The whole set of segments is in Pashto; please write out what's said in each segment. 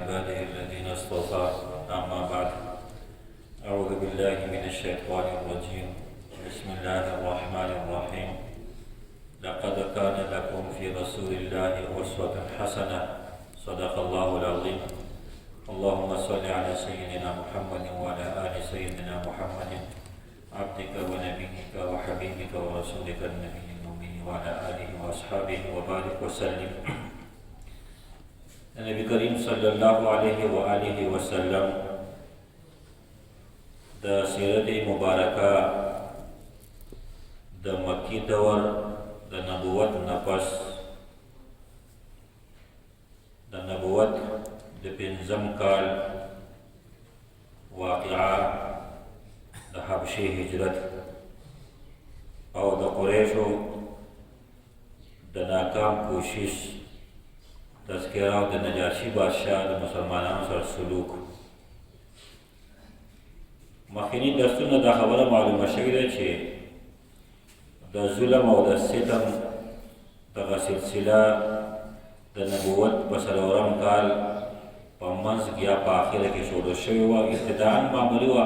عباده الذين اصطفى أما بعد أعوذ بالله من الشيطان الرجيم بسم الله الرحمن الرحيم لقد كان لكم في رسول الله أسوة حسنة صدق الله العظيم اللهم صل على سيدنا محمد وعلى آل سيدنا محمد عبدك ونبيك وحبيبك ورسولك النبي الأمي وعلى آله وأصحابه وبارك وسلم. Nabi Karim sallallahu alaihi wa alihi wasallam da sirati mubaraka da Makki dawar da nabuwat nafas da nabuwat da pinzam kal waqi'a da Habshi hijrat او da Quraysho da nakam کوشش تذکرہ او د نجاشی بادشاہ د مسلمانانو سره سلوک. مخکینی درسونه دا خبره معلومه شوې ده چې د ظلم او د ستم دغه سلسله د نبوت په څلورم کال په منځ کې یا په آخره کې شروع شوې وه. ابتداءً معمولي وه،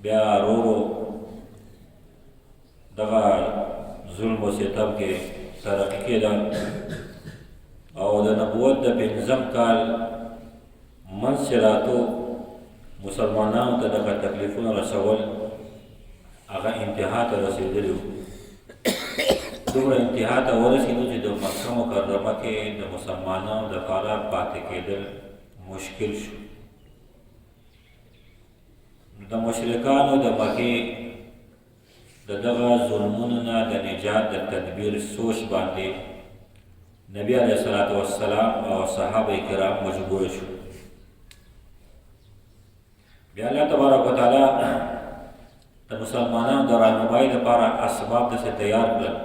بیا ورو دغه ظلم او ستم کې ترقي کېده او د نبوت د پنځم کال منځ راتو مسلمانانو ته دغه تکلیفونه رسول هغه انتها ته رسېدلي وو. دومره انتها ته ورسېدو چې د مکه مکرمه کې د مسلمانانو دپاره پاتې کېدل مشکل شو. د مشرکانو د مکې د دغه ظلمونو نه د نجات د تدبیر سوچ باندې نبی علیہ الصلوۃ والسلام او صحابه کرام مجبور شو. بیا الله تبارک وتعالی د مسلمانانو د راهنمایۍ لپاره اسباب داسې تیار کړل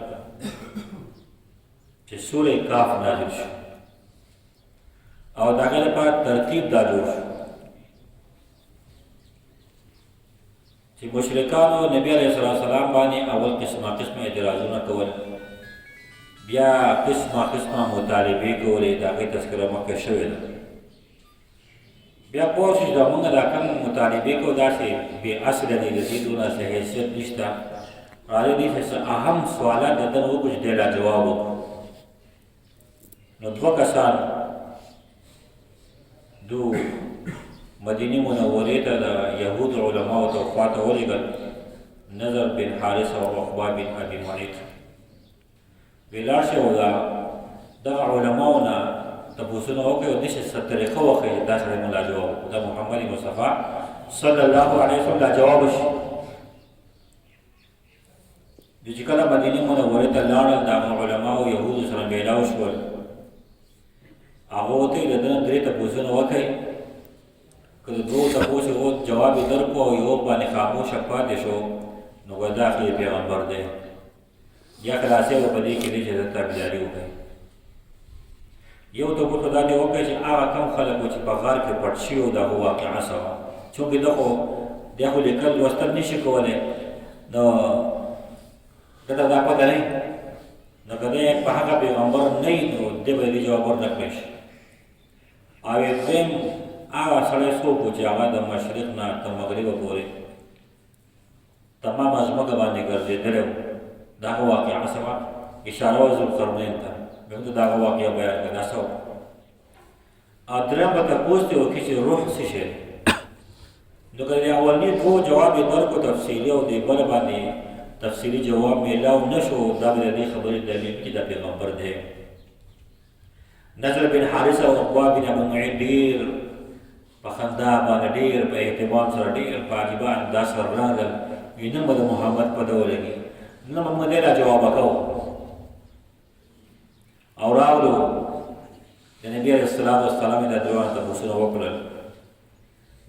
چې سورې کاف نازل شو او د هغې لپاره ترتیب دا جوړ شو چې مشرکانو نبی علیہ السلام باندې اول قسمه اعتراضونه کول، بیا قسمه مطالبې کولې، د هغې تذکره مخکې شوې ده. بیا پوه شو چې دا موږ دا کوم مطالبې کوو داسې بې اصله دي، د دې دونه څه حیثیت نشته. راځئ دې څه اهم سوالات د ده نه وکړو چې دی لا جواب وکړو. نو دوه کسان دو مدینې منورې ته د یهودو علماو ته خواته ولېږل، نضر بن حارث او عقبه بن ابي معیط. ویلاړ شئ او دغه علماو نه تپوسونه وکړئ او داسې څه طریقه وښیئ چې دا سړی مو لا جواب وکړو. د محمد مصطفی صلی الله علیه وسلم لا جواب شي. دوی چې کله مدینې منورې ته لاړل، د هغه علماو یهودو سره میلاو شول. هغه ورته یې د ده نه درې تپوسونه وکړئ، که د دوو تپوس یې جواب یې درکړو او یو باندې خاموشه پاتې شو نو به دا ښه پیغمبر دی، یا خلاصې به په دې کې دی چې د تابعداري وکړي. یو تپوس دا دې وکړئ چې هغه کم خلک وو چې په غار کې پټ شوي وو د هغو واقعه څه وه، چونکې دی خو لیکل لوستل نشي کولی، نو ده ته دا پته نه وي. نو که دی په هغه پیغمبر نه وي نو دی به دې جواب ورنکړی شي. او دویم هغه سړی څوک و چې هغه د مشرق نه تر مغربه پورې تمامه ځمکه باندې ګرځېدلی و، د هغه واقعه څه وه، اشاره وه ذوالقرنین ته. بیا هم د هغه واقعه بیان کړه دا څه وه. او درېیم به تپوس دې وکړي چې روح څه شی دی. نو که د اولني دوو جواب یې درکړو تفصیلي او د بل باندې تفصیلي جواب میلاو نه شو، دا به د دې خبرې دلیل چې دا پیغمبر دی. نضر بن حارث او عقبه بن ابي معیط ډېر په خندا باندې، ډېر په اهتمام سره، ډېر په عجیبه انداز سره راغلل. وایي نن به د محمد پته ولګي، نن به موږ دی لا جوابه کوو. او راغلو د نبي علیه السلام یې دا دواړه تپوسونه وکړل.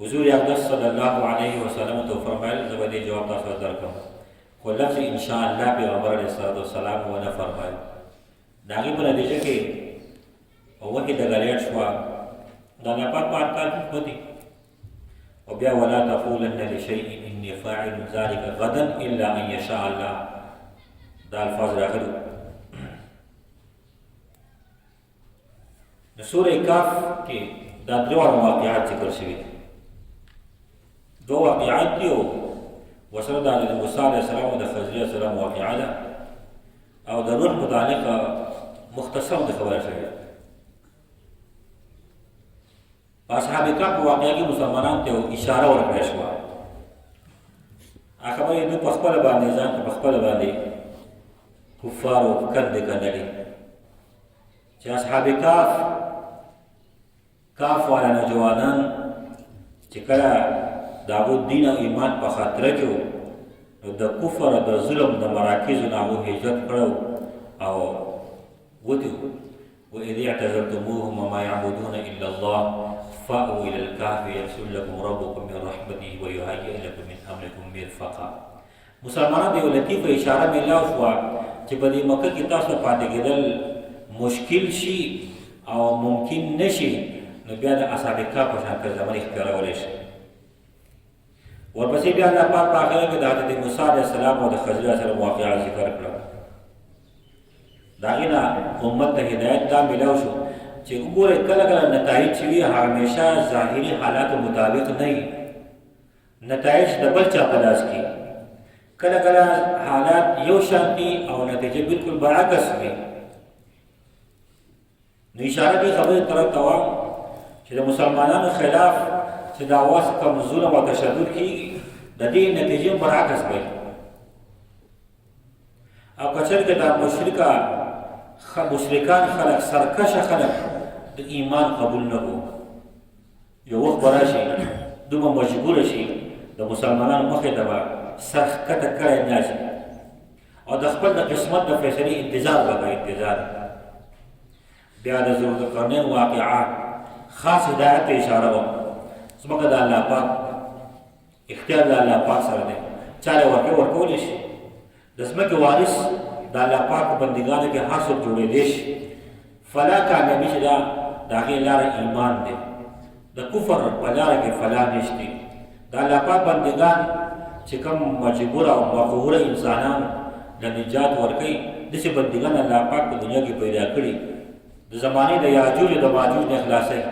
حضور اقدس صلی الله علیه وسلم ته وفرمایل زه به دې جواب تاسو ته درکړم، خو لفظ انشاءالله پیغمبر علیه السلام ونه فرمایل. د هغې په نتیجه کې وحي دغه لیټ شوه، دا ناپاک په احکام کې ودي. او بیا ولا تقولن لشیء انی فاعل ذلک غدا الا ان یشاء الله، دا الفاظ راغلي. د سورې کاف کې دا دریوړ واقعات ذکر شوي دو واقعات دي وسره د موسی علیه السلام او د خضر علیه السلام واقعه ده او د روح متعلقه مختصر د خبره شوې اصحاب کهف واقعه کې مسلمانان ته اشاره ورکړې شوه هغه خبرې دوی په خپله باندې ځان په خپله باندې کفارو کندې کندلې چې اصحاب کهف والا نوجوانان چې کله د هغو دین او ایمان په خاطره کې وو نو د کفر او د ظلم د مراکزو نه هغو هجرت کړی او وتې وإذ اعتزلتموهم وما يعبدون إلا الله فأووا إلى الكهف ينشر لكم ربكم من رحمته ويهيئ لكم من أمركم مرفقا مسلمانان د یو لطیفه اشاره میلاو شوه چې په دې مکه کې تاسو پاتې کېدل مشکل شي او ممکن نشي نو بیا د اصحاب کهف په شان زمانې اختیارولی شي ورپسې بیا الله پاک په آخره کې د حضرت موسی علیه السلام او د خضر علیه السلام واقعه ذکر کړه د هغې نه امت ته هدایت دا میلاو شو چې وګورئ کله کله نتایج چې وي همیشه ظاهري حالاتو مطابق نه وي نتایج د بل چا په لاس کې کله کله حالات یو شان دي او نتیجه بالکل برعکس وي نو اشاره دې خبرې طرف ته وه چې د مسلمانانو خلاف چې د اواز کم ظلم او تشدد کېږي د دې نتیجې برعکس وي او که چېرته دا مشرکان خلک سرکشه خلک د ایمان قبول نه کړو یو وخت به راشي دوی به مجبوره شي د مسلمانانو مخې ته به سر ښکته کړی نه شي او د خپل د قسمت د فیصلې انتظار به کوي انتظار بیا د ذوالقرنین واقعه خاص هدایت ته اشاره وه ځمکه د الله پاک اختیار د الله پاک سره دی چاله ورکولی شي د ځمکې وارث د الله پاک په بندګانو کې هر څوک جوړېدی شي فلا کامیابي چې دا د هغې لاره ایمان دی د کفر په لاره کې فلا نشته د الله پاک بندګان چې کوم مجبوره او مقهوره انسانان د نجات ورکوي داسې بندګان الله پاک په دنیا کې پیدا کړي د زمانې د یاجوج د ماجوج نه خلاصوي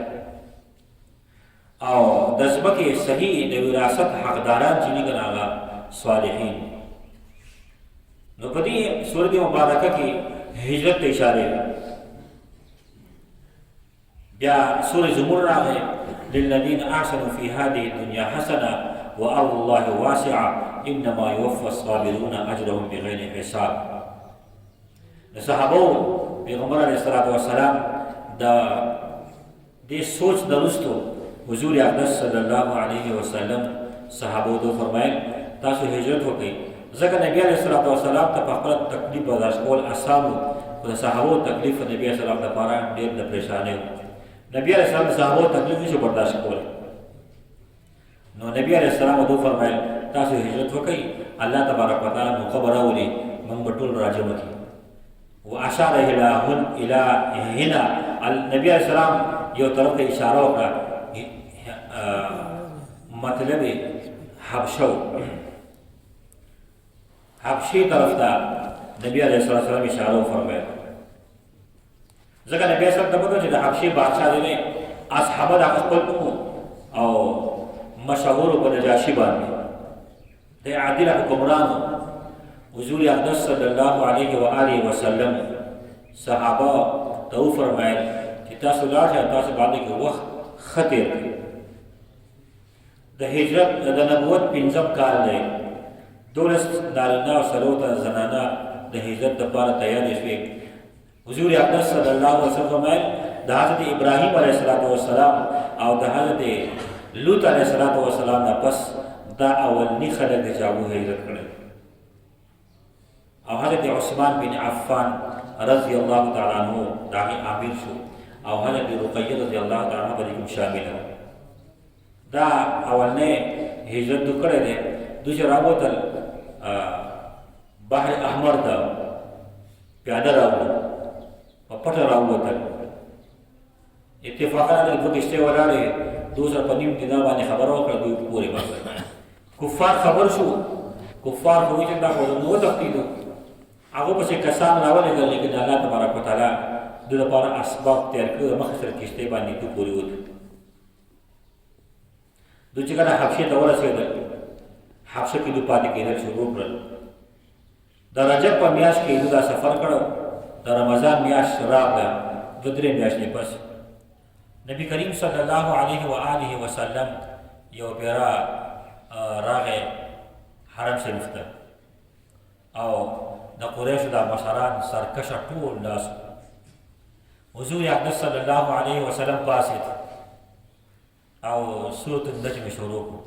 او د ځمکې صحیح د وراثت حقداران چې دي که نه هغه صالحین نو په دې سورت مبارکه کې هجرت ته اشاره ده بیا سورة زمر راغی للذین احسنوا فی هذه الدنیا حسنه وارض الله واسعه انما یوفى الصابرون اجرهم بغیر حساب د صحابو پیغمبر علیه الصلاة والسلام د دې سوچ د وروستو حضور اقدس صلی الله علیه وسلم صحابو ته فرمایل تاسو هجرت وکړئ ځکه نبی علیه الصلاة والسلام ته په خپله تکلیف برداشت کول اسان و خو د صحابو تکلیف د نبي علیه السلام لپاره ډېر د پریشانۍ و نبی علیه السلام د صحابو تکلیف نشي برداشت کولی نو نبی علیه السلام ته وفرمایل تاسو هجرت وکړئ الله تبارک وتعالی موقع به راولي موږ به ټول راجمع کړي واشار الى هنا النبي عليه السلام یو طرف ته اشاره وکړه مطلب حبشي طرف ته نبی عليه السلام اشاره وفرمایله ځکه نبی صلی الله علیه وسلم چې د حبشي بادشاہ دی اصحابه د خپل او مشهور په نجاشي باندې د عادل حکمران حضور اقدس صلی الله علیه و آله وسلم صحابه ته فرمایل چې تاسو لاړ شئ تاسو باندې کې وخت خطر د هجرت د نبوت پنځم کال دی 12 نارینه او څلور زنانه د هجرت لپاره تیار شوي حضور اقدس صلی الله علیه وسلم فرمایل د حضرت ابراهیم علیه السلام او د حضرت لوط علیه السلام نه پس دا اولنی خلک د هغوی هجرت کړی او حضرت عثمان بن عفان رضی الله تعالی عنہ د هغې امیر شو او حضرت رقیه رضی الله تعالی عنها په دې کې شامله دا اولنی هجرت کړی دی دوی چې راووتل بحر احمر ته پیاده راوړو په پټه راووتل اتفاقا د دوه کشتۍ ولاړې دوی سره په نیم دینار باندې خبره وکړه دوی پورې باندې کفار خبر شو کفار خو چې دا خو نو وتښتېدو هغو پسې کسان راولېږل لیکن الله تبارک وتعالی دوی لپاره اسباب تیار کړي مخکې سره کشتۍ باندې دوی پورې وتو دوی چې کله حبشې ته ورسېدل، حبشه کې دوی پاتې کېدل شروع کړل. د رجب په میاشت کې دوی دا سفر کړو. د رمضان میاشت راغله، 2-3 میاشتې پس نبی کریم صلی الله علیه و آله وسلم یو پیرا راغی حرم شریف ته، او د قریشو د مشران سرکشه ټول ناست. حضور اقدس صلی الله علیه وسلم پاسېد او سورة النجم شروع کړو.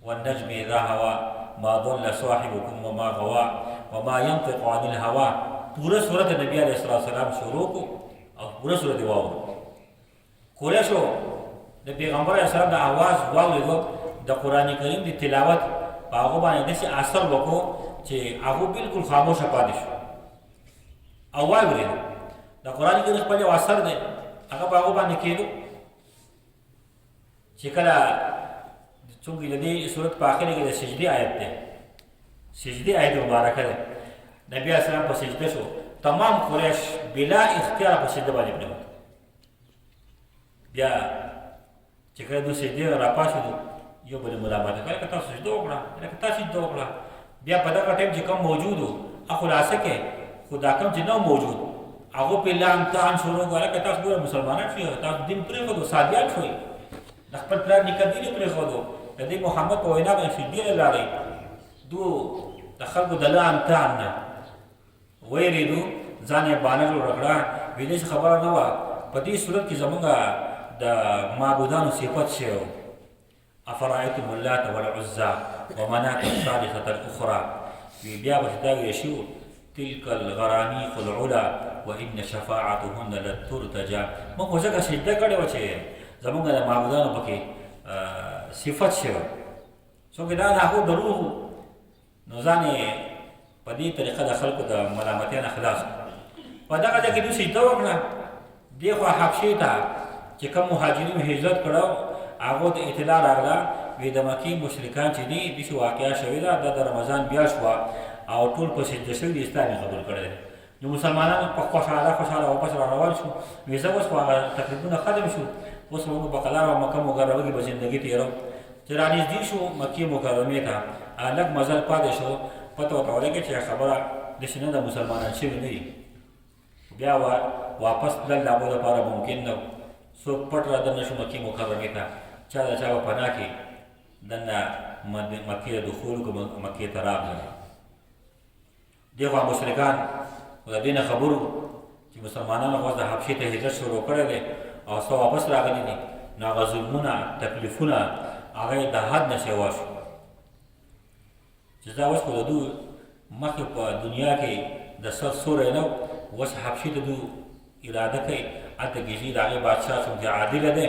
والنجم اذا هوا ما ضل صاحبكم وما غوا وما ينطق عن الهوا. پورا سورت نبی علیہ السلام شروع کو او پورا سورت واورو. قریشو د پیغمبر علیہ السلام د आवाज واورېدو، د قرآن کریم د تلاوت په هغو باندې داسې اثر وکړو چې هغو بالکل خاموشه پاتې شو او واورېدو. د قرآن کریم خپل یو اثر دی، هغه په هغو باندې کېدو چې کله چونکې د دې صورت په آخر کې د سجدې آیت دی، سجدې آیت مبارکه ده. نبی علیہ السلام په سجده شو، تمام قریش بلا اختیار په سجده باندې پرېوت. بیا چې کله دوی سجدې راپاڅېدو، یو بل ملامت کړه که تاسو سجده وکړه، لکه تاسو سجده وکړه. بیا په دغه ټایم چې کوم موجود و هغه خلاصه کې، خو دا کوم چې نه موجود هغو پې لعن طعن شروع کړه که تاسو ګوره مسلمانان شوئ، تاسو دین پرېښودو، سادیان شوئ، د خپل پلار نیکه دین یې پرېښودو، د دې محمد په وینا باندې سجدې له لاړئ. دو د خلکو د لعن طعن نه ویرېدو، ځان یې بانه جوړه کړه. ویې داسې خبره نه وه، په دې صورت کې زمونږ د معبودانو صفت شوی و. افرأیتم اللات والعزى ومناة الثالثة الأخرى. بیا به دا ویل شوي تلک الغرانیق العلا وإن شفاعتهن لترتجى. موږ خو ځکه سجده کړې وه چې زمونږ د معبودانو پکې صفت شوی. څوک دا د هغو دروغ و، نو ځان یې په دې طریقه د خلکو د ملامتیا نه خلاص کړو. په دغه ځای کې دوی سجده وکړه. دې خوا حبشې ته چې کوم مهاجرینو هجرت کړو، هغو ته اطلاع راغله، وی د مکې مشرکان چې دي داسې واقعه شوې ده، دا د رمضان بیا شوه او ټول په سجده شوي د اسلام یې قبول کړی دی. نو مسلمانان په خوشحاله واپس را روان شو. وی زه اوس خو هغه تقریبونه ختم شو، اوس موږ په قلار او مکه مکرمه کې به زندګي تېرو. چې رانږدې شو مکې مکرمې ته، لږ مزل پاتې شو، پته ورته ولګېد چې خبره داسې نه ده، مسلمانان شوي نه دي. بیا واپس تلل د هغو لپاره ممکن نه و. څوک پټ را دننه شو مکې مکرمې ته، چا د چا په پناه کې دننه مکې ته دخول وکړو، مکې ته راغلل. دې خوا مشرکان خو د دې نه خبر وو چې مسلمانانو خو د حبشې ته هجرت شروع کړی دی او څه واپس راغلي دي. نو هغه ظلمونه، تکلیفونه، هغه یې د حد نه سیوا شو چې دا اوس خو د دوی مخکې په دنیا کې د سر سوری نه و، اوس حبشې ته دوی اراده کوي هلته کېږي د هغې بادشاه څومره عادله دی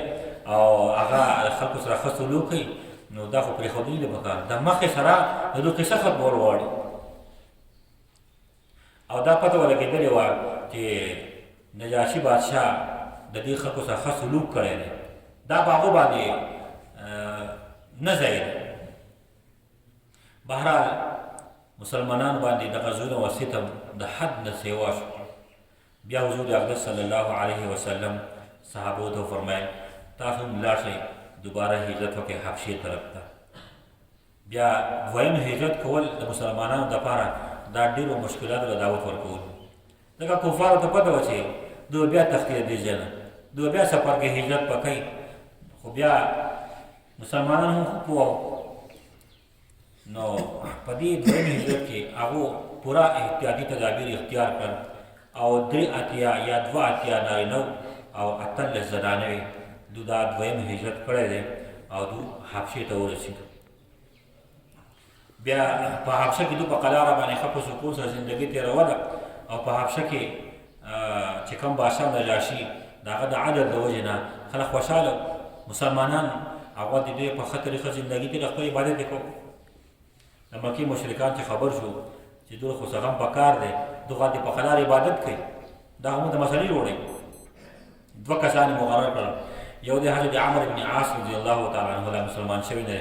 او هغه د خلکو سره ښه سلوک کوي. نو دا خو پرېښودلي دی پکار، د مخکې سره د دوی قصه ختمول غواړي. او دا پته ولګېدلې وه چې نجاشي بادشاه د دې خلکو سره ښه سلوک کړی دی، دا په هغو باندې نه ځایېده. بهرحال مسلمانان باندې دغه ظلم و ستم د حد نه سیوا شو. بیا حضور اقدس صلی الله علیه وسلم صحابو ته وفرمیل تاسو هم لاړ شئ دوباره هجرت وکړئ حبشې طرف ته. بیا دویم هجرت کول د مسلمانانو دپاره دا ډېرو مشکلاتو له دعوت ورکول، ځکه کفارو ته پته وه چې دوی بیا تښتي د دې ځای نه، دوی بیا سفر کې هجرت به کوي. خو بیا مسلمانان هم ښه پوه وو. نو په دې دویم هجرت کې هغو پوره احتیاطي تدابیر اختیار کړل او 3 اتیا یا 2 اتیا نارینه او 18 زنانه وې. دوی دا دویم هجرت کړی دی او دوی حبشې ته ورسېدو. بیا په حبشه کې دوی په قلاره باندې ښه په سکون سره زندګي تېروله او په حبشه کې چې کوم بادشاه نجاشي د هغه د عدل د وجې نه خلک خوشحاله مسلمانان هغه د دې په ښه طریقه زندګي تېره خپل عبادت یې کوو. د مکې مشرکان چې خبر شو چې دوی خو څه غم په کار دی، دوی د په قلار عبادت کوي، دا هم د مسلې جوړوي. 2 کسان یې مقرر کړل، یو دی حضرت عمرو بن عاص رضی الله تعالی عنه لا مسلمان شوی دی،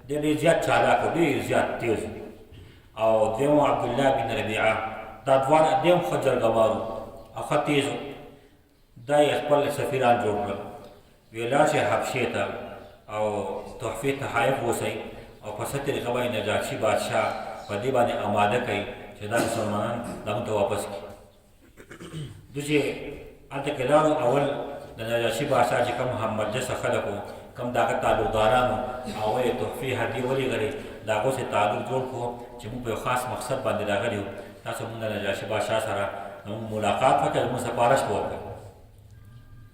ډېر زیات چالاک و، ډېر زیات تیز. او دویم عبدالله بن ربیعه، دا دواړه دیم ښه جرګهوار و او ښه تیز و. دا یې خپل سفیران جوړ کړل، ویې لاړ شئ حبشې ته او تحفې تحایف اوسئ او په څه طریقه باندې نجاشي بادشاه په دې باندې آماده کوي چې دا مسلمانان دغه ته واپس کړي. دوی چې هلته کې لاړو، اول د نجاشي بادشاه چې کوم هممجلسه خلک وو، کوم د هغه تعلقدارانو، هغوی یې تحفې هدیې ولېږلې، د هغو سره تعلق جوړ کړو چې موږ په یو خاص مقصد باندې راغلي یو، تاسو موږ د نجاشي بادشاه سره ملاقات وکړئ، موږ سپارش به وکړئ.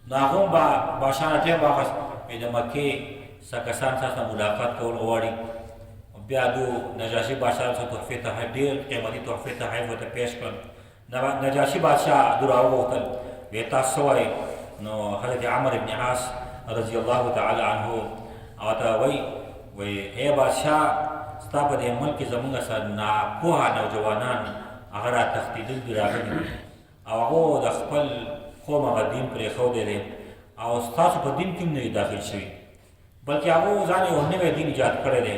نو هغه هم بادشاه نه ټیم واخیست، د مکې څه کسان سره ملاقات کول غواړي. بیا دو نجاشي بادشاه سره تحفې تحایف، ډېر قیمتي تحفې تحایف ورته پیش کړل. نجاشي بادشاه دو راوغوښتل، ویې تاسو څه وایئ؟ نو حضرت عمر بن عاص رضی الله تعالی عنه هغه ته وایي ای بادشاه، ستا په دې ملک کې زموږ سره ناپوهه نوجوانان هغه را تښتېدل دي راغلي دي، او هغو د خپل قوم هغه دین پرېښودی دی، او ستاسو په دین کې هم نه داخل شوي، بلکې هغو ځان یو نوی دین ایجاد کړی دی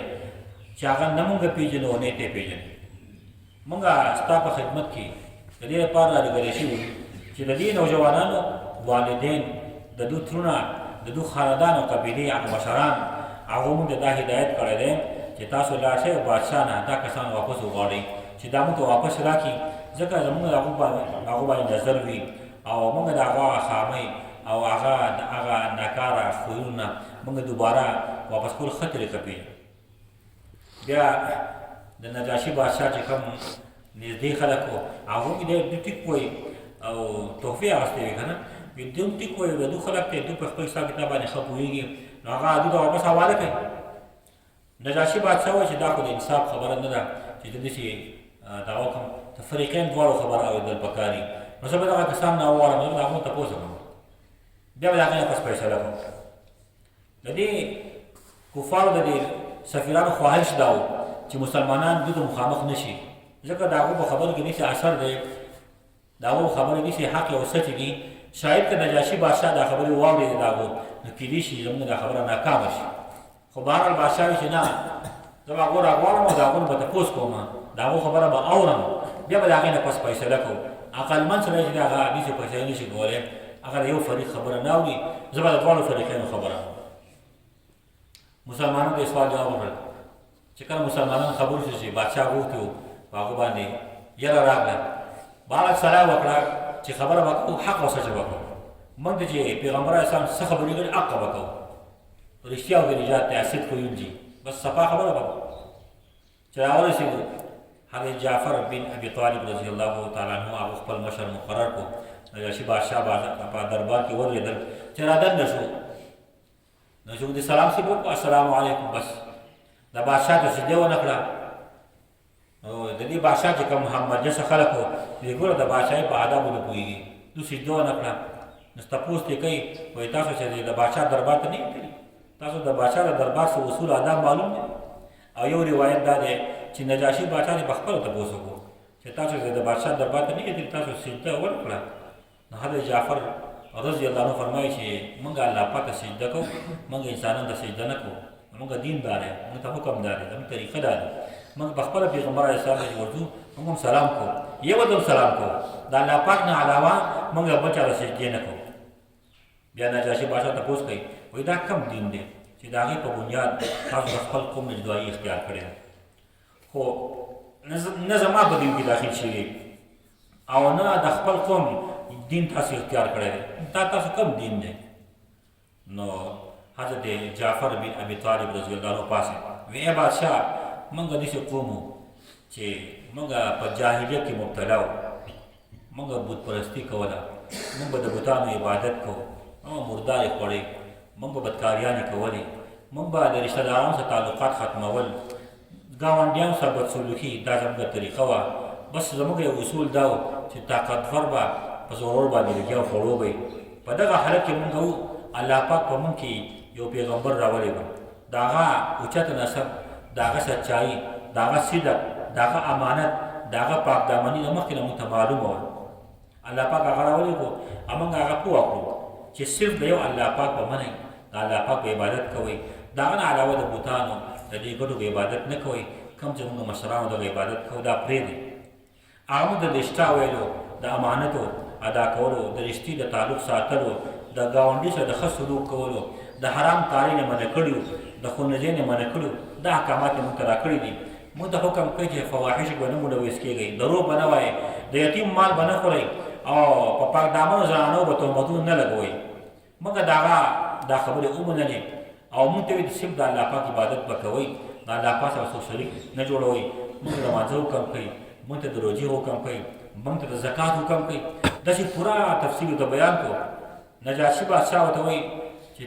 چې هغه نه مونږ پېژنو او نه یې پېژني. مونږ ستا په خدمت کې د دې لپاره رالېږلي شوي چې د دې نوجوانانو والدین، د دوی ترونه، د دوی خاندان او قبیلې هغه مشران، هغو مونږ ته دا هدایت کړی دی چې تاسو لاړ شئ او بادشاه نه دا کسان واپس وغواړئ چې دا مونږ ته واپس راکړي، ځکه زمونږ د هغو باندې نظر وي او مونږ د هغه خامۍ او هغه ناکاره خویونه مونږ دوباره واپس کول ښه طریقه پېژنو. بیا د نجاشي بادشاه چې کوم نږدې خلک وو، هغو کې دوی ټیک وایي او تحفې اخیستې وي که نه، دوی ټیک وایي، د دوی خلک ته دوی په خپل حساب کتاب باندې ښه پوهېږي، نو هغه دوی ته واپس حواله کوي. نجاشي بادشاه وایي چې دا خو د انصاف خبره نه ده چې د داسې دغه کوم فریقین دواړو خبره اورېدل پکار دي، نو زه به دغه کسان نه وغواړم، زه به د هغو نه تپوس وکړم، بیا به د هغې نه پس فیصله کوم. د دې کفارو د دې سفیرانو خواهش دا و چې مسلمانان دوی ته مخامخ نه شي، ځکه د هغو په خبرو کې داسې اثر دی، د هغو په خبرو داسې حق او سچې دي، شاید که نجاشي بادشاه دا خبرې واورېدې د هغو، نو کیدای شي زموږ دا خبره ناکامه شي. خو بهرحال بادشاه وایي چې نه، زه به هغو راغواړم او د هغو نه به تپوس کوم، د هغو خبره به اورم، بیا به د هغې نه پس فیصله کوم. عقلمند سړی چې د هغه داسې فیصلې نه شي کولی، هغه د یو فریق خبره نه اوري، زه به د دواړو فریقینو خبره اورم. مسلمانانو ته یې سوال جواب وکړل چې کله مسلمانان خبر شو چې بادشاه غوښتي وو په هغو باندې یره راغله، بهرحال سلا وکړه چې خبره به کوو، حق او سچ به کوو، موږ ته چې پیغمبر اسلام څه خبرې کړي حق به کوو، رښتیا او د نجات ته صدق ویونکي، بس صفا خبره به کوو. چې راورسېدو حضرت جعفر بن ابي طالب رضی الله تعالی عنه هغه خپل مشر مقرر کړو، نجاشي بادشاه په دربار کې ولوېدل چې رادنډه شو، نو چې د سلام صاحب وکړو السلام علیکم، بس د بادشاه ته سجده ونه کړه. نو د دې بادشاه چې کوم هممجلسه خلک وو، دوی ګوره د بادشاهۍ په آدابو نه پوهېږي، دوی سجده ونه کړه. نو تپوس ترې کوي، وایي تاسو چې د بادشاه دربار ته نه یې تللي، تاسو د بادشاه د دربار څه اصول آداب معلوم دي؟ او یو روایت دا دی چې نجاشي بادشاه دې په خپله تپوس وکړو چې تاسو چې د بادشاه دربار ته نه یې تللي، تاسو سجده ونه کړه. نو حضرت جعفر رضی الله عنه فرمایي چې موږ الله پاک ته سجده کوو، موږ انسانانو ته سجده نه کوو، موږ دین دا دی، موږ ته حکم دا دی، زموږ طریقه دا ده، موږ په خپله پیغمبر علیه السلام ته ورځو، موږ هم سلام کوو، یو ډول سلام کوو، د الله پاک نه علاوه موږ بل چا ته سجدې نه کوو. بیا نجاشي بادشاه تپوس کوي، وایي دا کوم دین دی چې د هغې په بنیاد تاسو د خپل قوم نه جدایي اختیار کړې ده، خو نه زما په دین کې داخل شوي او نه د خپل قوم دین تاسو اختیار کړی دی، دا تاسو کوم دین دی؟ نو حضرت جعفر بن ابي طالب رضی الله عنه پاسه وی ای بادشاه، موږ داسې قوم وو چې موږ په جاهلیت کې مبتلا وو، موږ بت پرستي کوله، موږ به د بتانو عبادت کوو، موږ مردارې خوړې، موږ به بدکاریانې کولې، موږ به د رشته دارانو سره تعلقات ختمول، ګاونډیانو سره بدسلوکي، دا زموږ طریقه وه. بس زموږ یو اصول دا و چې طاقتور به په زورور باندې لګیا او خوړو به په دغه حالت کې موږ وو، الله پاک په موږ کې یو پیغمبر راولېږه، د هغه اوچت نسب، د هغه سچایي، د هغه صدق، د هغه امانت، د هغه پاکدامني نه مخکې نه موږ ته معلومه وه. الله پاک هغه راولېږو او موږ هغه پوه کړو چې صرف د یو الله پاک په منئ، د الله پاک په عبادت کوئ، د هغه نه علاوه د بوتانو د دې ګډو په عبادت نه کوئ، کوم چې موږ مشرانو دغه عبادت کوو دا پرېږدئ. هغه موږ د رښتیا ویلو، د امانتو ادا کولو، د رښتې د تعلق ساتلو، د ګاونډي سره د ښه سلوک کولو، د د حرام کاري نه منع کړي د خونریزۍ نه منع کړي دا احکامات یې موږ ته راکړي دي. موږ ته حکم کوي چې فواحش به نه ملوث کېږئ، دروغ به نه وایئ، د یتیم مال به نه خورئ او په پاک دامنو زنانو به تهمتونه نه لګوئ. موږ د هغه دا خبرې ومنلې او موږ ته وایي چې صرف د الله پاک عبادت به کوئ، د الله پاک سره څوک شریک نه جوړوئ. موږ ته د لمانځه حکم کوي، موږ ته د روژې حکم کوي، موږ ته د زکات حکم کوي. داسې پوره تفصیل ورته بیان کړو. نجاشي بادشاه ورته وایي چې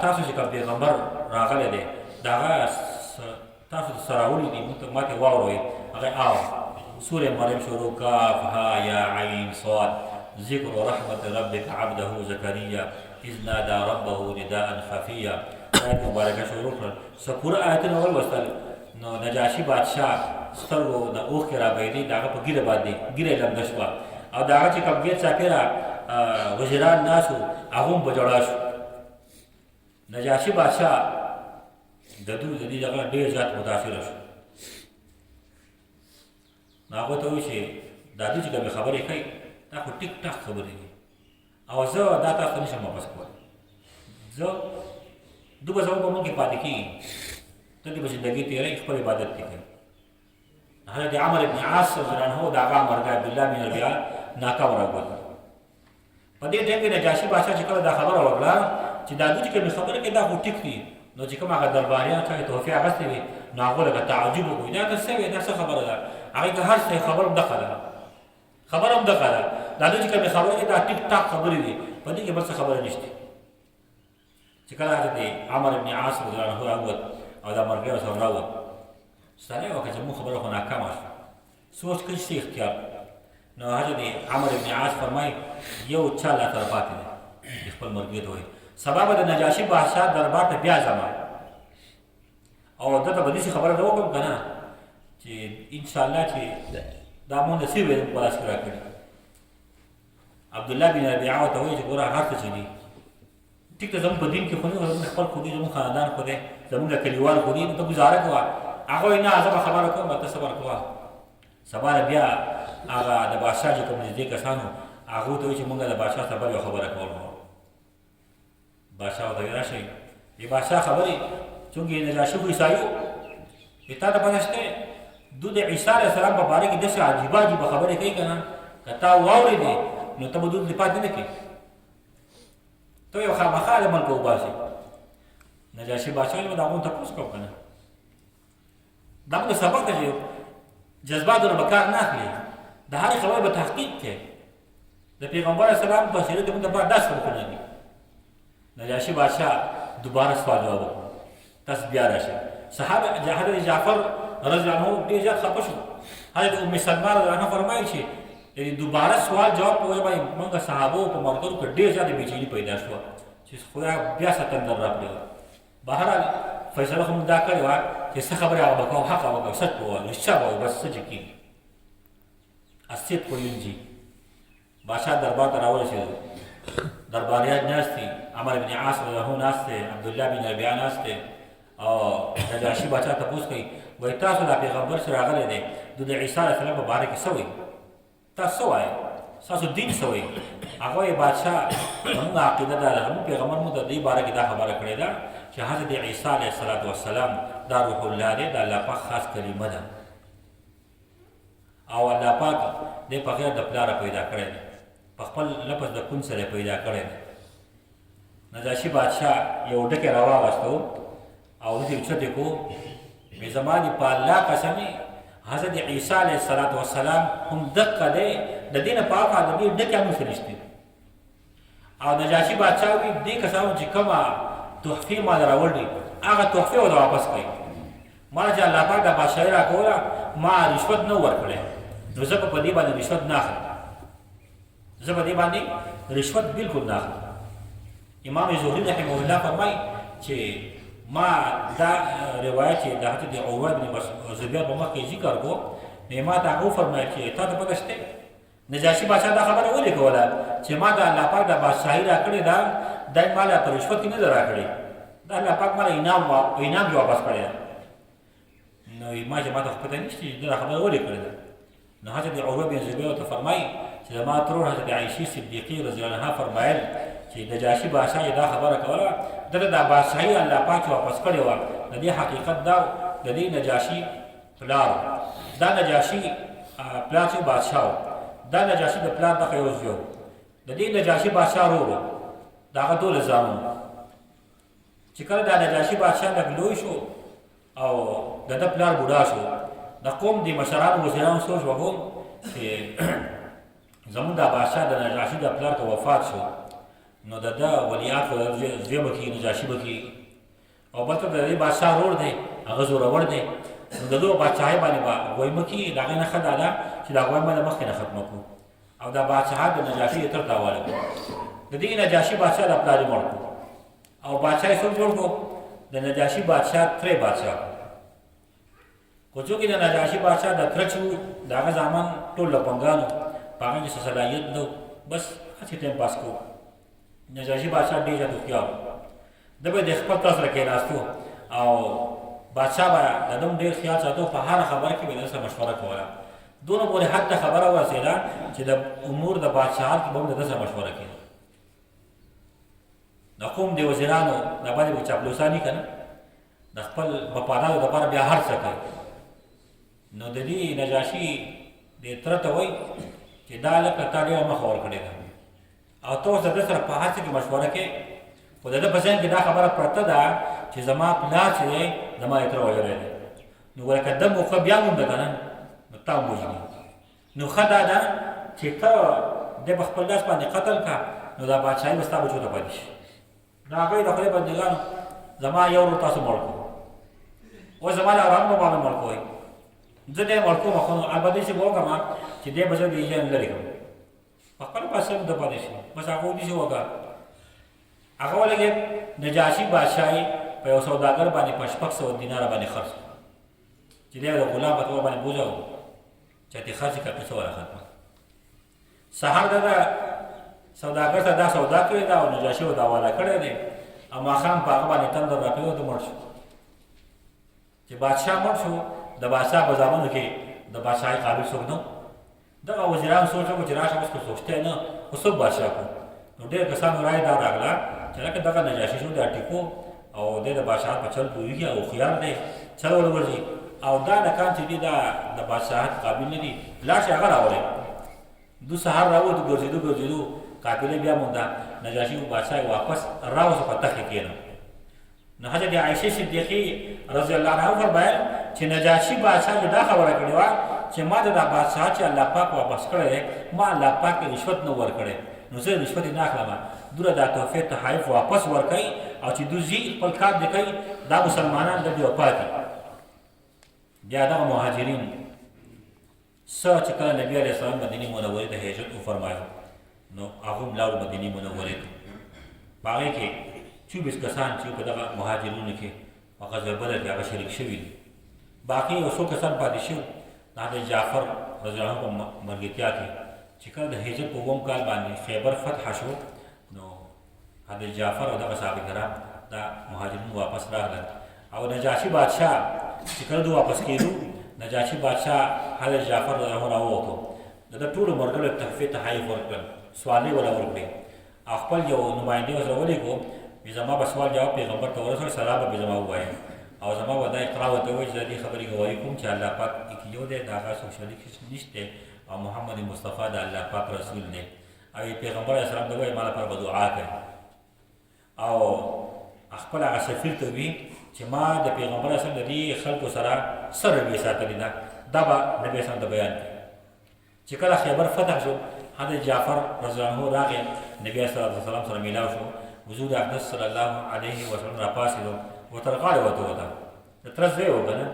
تاسو چې کوم پیغمبر راغلی دی د هغه تاسو ته سره راوړي دي، ما ته واوروئ. هغه او سورې مریم شروع کافها یا عین صاد ذکر رحمت ربک عبده زکریا اذ نادى ربه نداء خفیا. آیت مبارکه شروع کړل. څه پوره آیتونه ولوستل. نو نجاشي بادشاه سترګو د اوښکې رابهېدې د هغه په ږیره باندې ږیره یې لمده شوه او د هغه چې کوم ګېټ څاپېره وزیران ناست وو هغه هم په ژړا شو. نجاشي بادشاه د دوی د دې دغه ډېر زیات متاثره شو. نو هغه ته وایي چې دا دوی چې کومې خبرې کوي دا خو ټیک ټاک خبرې دي او زه دا تاسو ته نشم واپس کولی. دوی به زموږ په ملک کې پاتې کېږي، ته دې به زندګي تېروي، خپل عبادت دې کوي. حضرت عمر بن عاص رضی الله عنه د هغه مرګ عبدالله بن ربیعه ناکام راووت. په دې ټایم کې نجاشي بادشاه چې کله دا خبره وکړه چې دا دوی چې کومې خبرې کوي دا خو ټیک دي، نو چې کوم هغه درباریان څنګه تحفې اخیستې وي نو هغو لکه تعجب وکړي دا څه وي، دا څه خبره ده. هغې ته هر څه خبره هم دغه ده، خبره هم دغه ده. دا دوی چې کومې خبرې دا ټیک ټاک خبرې دي، په دې کې بل څه خبره نشته. چې کله حضرت عمر بن عاص رضی الله عنه راووت او دا مرګ ورسره راووت، سړی وکړه چې موږ خبره خو ناکامه شوه، سوچ کوي څه اختیار. نو حضرت عمر بن عاص فرمایي یو چا لا سره پاتې دی، خپل مرګي ته وایي سبا به د نجاشي بادشاه دربار ته بیا ځم او دته به داسې خبره نه وکړم که نه چې انشاءالله چې دا مونږ نصیب یې په لاس کې راکړي. عبدالله بن ربیعه ورته وایي چې ګوره هر څه چې دي ټیک ته زموږ په دین کې خو نه زموږ خپل خو دي، زموږ خاندان خو دی، زموږ کلیوال خو دي، نو ته ګزاره کوه. هغه وایي نه زه به خبره کوم، ته صبر کوه. سبا بیا هغه د بادشاه چې کوم نږدې کسان وو هغو ته وایي چې مونږ د بادشاه سره بل یو خبره کول غواړو. بادشاه ورته وایي راشئ. ای بادشاه خبرې چونکې نجاشي خو عیسایي وو، تا ته پته شته دوی د عیسی علیه السلام په باره کې داسې عجیبه عجیبه خبرې کوي که نه، که تا واورېدې نو ته به دوی دې پاتې نه کړې، ته یو خامخا د ملک وباسې. نجاشي بادشاه به د هغو نه تپوس کوم که نه، دا خو د سبق ته چې جذباتونه به کار نه اخلي، د هرې خبرې به تحقیق کوي. د پیغمبر علیه السلام په سیرت کې موږ لپاره دا سبقونه دي. نجاشي بادشاه دوباره سوال جواب وکړو، تاسو بیا راشئ. صحابه حضرت جعفر رضی الله عنه ډېر زیات خفه شو. حضرت ام سلمه رضی الله عنها فرمایي چې دوباره سوال جواب په وایي باندې موږ صحابو په مرګرو کې ډېر زیاته بېچیني پیدا شوه چې خدای بیا ستندر راکړې وه. بهرحال فیصله خو موږ دا کړې وه چې څه خبرې هغه به کوو، حق به وکړو، سچ به ووایو، رښتیا به وایو، بس څه چې کېږي الصدق ینجي. بادشاه دربار ته راورسېدو، درباریان ناست دي، عمر بن عاص رضی الله عنه ناست دی، عبدالله بن ربیعه ناست دی او نجاشي بادشاه تپوس کوي وایي تاسو دا پیغمبر چې راغلی دی د عیسی علیه السلام په باره کې څه وایي، تاسو څه وایئ، ستاسو دین څه وایي. هغه وایي بادشاه زموږ عقیده دا ده، زموږ پیغمبر موږ د دې باره کې دا خبره کړې ده چې حضرت عیسی علیه السلام دا روح الله دی، د الله پاک خاص کلمه ده او الله پاک دې په غیر د پلاره پیدا کړی دی، په خپل لفظ د کون سره پیدا کړی دی. نجاشي بادشاه یو ډکی راواغېستو او دې اوچتې کو وایي زما دې په الله قسمې حضرت عیسی علیه السلام هم دقه دی، د دې نه پاکه د دې ډکې هم فرشتې دي. او نجاشي بادشاه وایي دې کسانو چې کومه تحفې ما له راوړلې هغه تحفې ورته واپس کړئ. ما چې الله پاک دا بادشاهي راکوله ما رشوت نه ورکړی، نو زه په دې باندې رشوت نه اخلم، زه په دې باندې رشوت بالکل نه اخلم. امام زهري رحمه الله فرمایي چې ما دا روایت چې د حضرت عروه بن زبیر په مخ کې ذکر کو، نو ما ته هغه وفرمایل چې تا ته پته شته نجاشي بادشاه دا خبره ولې کوله چې ما د الله پاک دا بادشاهي راکړې ده دا یې ما له په رشوت کې نه ده راکړې، دا الله پاک ما له انعام یې واپس کړی ده. نو ما چې ما ته خو پته نشته چې دا خبره ولې کړې ده. نو حضرت عروه بن زبیر ورته فرمایي چې زما ترور حضرت عایشې صدیقې رضی الله عنها فرمایل چې نجاشي بادشاه یې دا خبره کوله دته دا بادشاهي الله پاک واپس کړې وه د دې حقیقت دا د دې نجاشي پلار دا نجاشي پلار چې بادشاه و دا نجاشي د پلار دغه یو زوی د دې نجاشي بادشاه ورور و د هغه ټول زامن چې کله دا نجاشي بادشاه لږ لوی شو او د ده پلار بوډا شو د قوم د مشرانو وزیرانو سوچ وکړو چې زمونږ دا بادشاه د نجاشي د پلار که وفات شو نو د ده ولیعت خو زوی به کړي نجاشي به کړي او بلته د دې بادشاه ورور دی هغه زورور دی نو د دغو بادشاهۍ باندې به ګوی مه کړي د هغې نه ښه دا ده چې د هغوی باندې مخکې نه ختمه کړو او دا بادشاهت د نجاشي یې تر تاواله کړو د دې نجاشي بادشاه د پلار یې مړ کړو او بادشاه یې څوک جوړ کړو د نجاشي بادشاه ترې بادشاه خو چونکې د نجاشي بادشاه د تره چې و د هغه زامن ټول لپنګان و په هغه کې څه صلاحیت نه و بس هسې ټایم پاس کوو نجاشي بادشاه ډېر زیات هوښیار و ده به د خپل تس سره کېناستو او بادشاه به د ده ډېر خیال ساتو په هره خبره کې به د سره مشوره کوله دونه پورې حد ته خبره ورسېده چې د امور د بادشاهت کې به هم د ده سره مشوره کېده د قوم د وزیرانو د باندې به چاپلوساني که نه د خپل وفادارو دپاره بیا هر څه کوي نو د دې نجاشي دې تره ته وایي چې دا هلکه تا ډېره مخه ورکړې ده او ته اوس د ده سره په هر څه کې مشوره کوې خو د ده په ذهن کې دا خبره پرته ده چې زما پلار چې دی زما یې تره وژلی دی نو ګوره که ده موقع بیا مونده که نه نو تا هم وژني نو ښه دا ده چې ته دی په خپل لاس باندې قتل که نو دا بادشاهي به ستا بچو ته پاتې شي نو هغوی د خدای بندګانو زما یو ورور تاسو مړ کړو اوس زما له ارام به باندې مړ کوئ زه دی مړ کوم خو البته چې به وکړم چې دی به زه د ایجان لرې کړم په خپله بادشاه مو ته پاتې شي بس هغه ونیسي وکړه هغه ولګېد نجاشي بادشاهي په یو سوداګر باندې په 600 دیناره باندې خرڅ چې دی د غلام په توګه باندې بوځه و چې ته خرڅ کړه پیسه ولا ختمه سهار د سوداګر ته دا سودا کړې ده او نجاشي و دا والا کړی دی او ماښام په هغه باندې تندر راپرېوت مړ شو چې بادشاه مړ شو د بادشاه په زامنو کې د بادشاهۍ قابل څوک نه دغه وزیران سوچ وکړو چې راشه اوس که څوک شته نه خو څوک بادشاه کړو نو ډېر کسانو رایې دا راغله چې لکه دغه نجاشي شو دا ټیکو او دی د بادشاهت په چل پوهېږي او هوښیار دی چل ورورځي او دا لکان چې دي دا د بادشاهت قابل نه دي لاړ شي هغه راولی دو سهار راووتو ګرځېدو قافله بیا مونده نجاشي بادشاه واپس راوځه په تخت کې کېنه نو حضرت عایشه صدیقې رضی الله عنها فرمایل چې نجاشي بادشاه دا خبره کړې وه چې ما د دا بادشاه چې الله پاک واپس کړی ما الله پاک رشوت نه ورکړی نو زه رشوت یې نه اخلم دوره دا تحفې تحایف واپس ورکوي او چې دوی ځي خپل کار دې کوي دا مسلمانان دلته وپاتې بیا دغه مهاجرین څه چې کله نبي علیه السلام مدینې منورې ته هجرت وفرمایه نو هغه هم لاړو مدینې منورې ته په هغې کې 24 کسان چې په دغه مهاجرینو کې په غزوه بدر کې هغه شریک شوي دي باقي یو څو کسان پاتې شوي د حضرت جعفر رضی الله عنه په ملګرتیا کې چې کله د هجرت په 2 کال باندې خیبر فتح شو نو حضرت جعفر او دغه صحابه کرام دا مهاجرین واپس راغلل او نجاشي بادشاه چې کله دوی واپس کېدو نجاشي بادشاه حضرت جعفر رضی الله عنه راووتو د ټولو ملګرو تحفې تحایف ورکړل سوالې ولا ورکړې خپل یو نمایندې ورسره ولیکو چې زما به سوال جواب پیغمبر ته ورسوي سلام به زما ووایم او زما به دا اقرار ورته ووایي چې د دې خبرې ګواهي کوم چې الله پاک یو دی د هغه څوک شریک نشته او محمد مصطفی د الله پاک رسول دی او پیغمبر علیه السلام ته وایي ما لپاره به دعا کوي او خپل هغه سفیر ته وایي چې ما د پیغمبر علیه السلام د دې خلکو سره څه رویه ساتلې ده دا به نبي اسلام ته بیان کړي چې کله خیبر فتح شو حضرت جعفر رضی الله عنه راغی نبی صلی الله علیه وسلم سره میلاو شو حضور اقدس صلی الله علیه وسلم راپاسېدو ورته غاړه ورته وته د تره زوی و که نه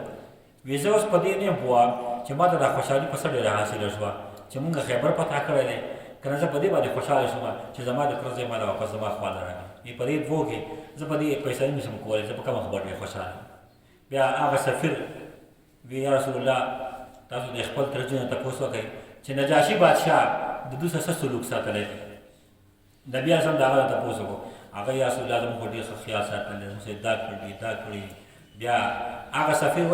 وایي زه اوس په دې نه پوهه چې ما ته دا خوشحالي په څه ډېره حاصله شوه چې مونږ خیبر فتح کړی دی که نه زه په دې باندې خوشحاله شوم چې زما د تره زوی ما له واپس زما خواله راغی په دې دوو کې زه په دې فیصلې نه شم کولی زه په کومه خبره ډېر خوشحاله بیا هغه سفیر وی یا رسول الله تاسو د خپل تره زوی نه تپوس وکړئ چې نجاشي بادشاه د دوی سره څه سلوک ساتلی دی نبي اعظم د هغه نه تپوس وکړو هغه یا رسول الله زموږ خو ډېر ښه خیال ساتلی دی زموږ دا کړي بیا هغه سفیر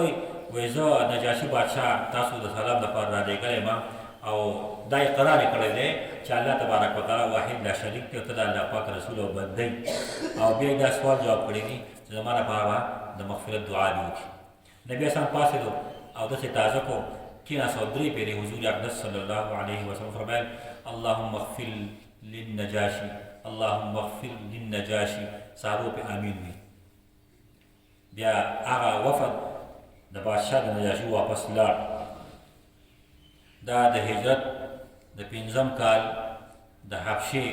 وایي زه نجاشي بادشاه تاسو د سلام لپاره رالېږلی یم او دا اقرار کړی دی چې الله تبارک وتعالی واحد لا شریک دی او ته د الله پاک رسول او بندی او بیا دا سوال جواب کړی دي چې زما لپاره د مغفرت دعا دې وکړي. نبي اسلام پاسېدو او داسې تازه کو کېناست او درې پیرې حضور اقدس صلی الله علیه وسلم فرمایل اللهم اغفر للنجاشي اللهم اغفر للنجاشي. صحابو پې امین وي. بیا هغه وفد د بادشاه د نجاشي واپس لاړ. دا د هجرت د 5م کال د حبشې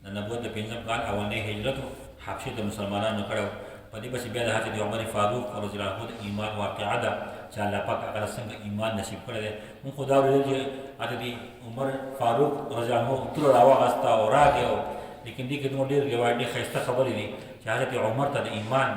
د نبوت د 5م کال اولنی هجرت حبشې د مسلمانانو کړی و. په دې پسې بیا د حضرت عمر فاروق رضی الله عنه د ایمان واقعه ده چې الله پاک هغه څنګه ایمان نصیب کړی دی. موږ خو دا اورېدل چې حضرت عمر فاروق رضی الله عنه توره راواغسته او راغی او لیکن دې کې زموږ ډېر روایت ډېر ښایسته خبرې دي چې حضرت عمر ته د ایمان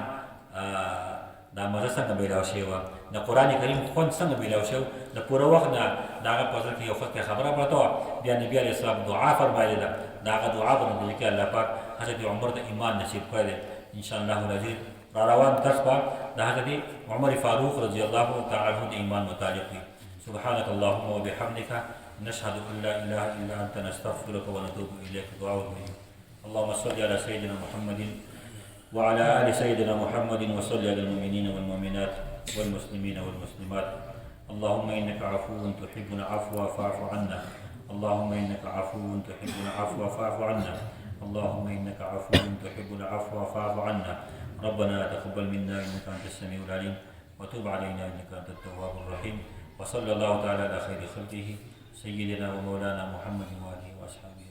دا مزه څنګه میلاو شوې وه، د قرآن کریم خوند څنګه میلاو شوی د پوره وخت نه د هغه په زړه کې یو خلک خبره پرته وه. بیا نبي علیه السلام دعا فرمایلې ده، د هغه دعا په نتیجه کې الله پاک حضرت عمر ته ایمان نصیب کړی دی. انشاءالله العزیز را روان درس به د حضرت عمر فاروق رضی الله تعالی عنه د ایمان متعلق وي. سبحانك اللهم وبحمدك نشهد ان لا اله الا انت نستغفرك ونتوب اليك. دعاء اللهم صل على سيدنا محمد وعلى آل سيدنا محمد وصل على المؤمنين والمؤمنات والمسلمين والمسلمات. اللهم إنك عفو تحب العفو فاعف عنا. اللهم إنك عفو تحب العفو فاعف عنا. اللهم إنك عفو تحب العفو فاعف عنا. ربنا تقبل منا إنك أنت السميع العليم وتب علينا إنك أنت التواب الرحيم. وصلى الله تعالى على خير خلقه سيدنا ومولانا محمد وآله وأصحابه.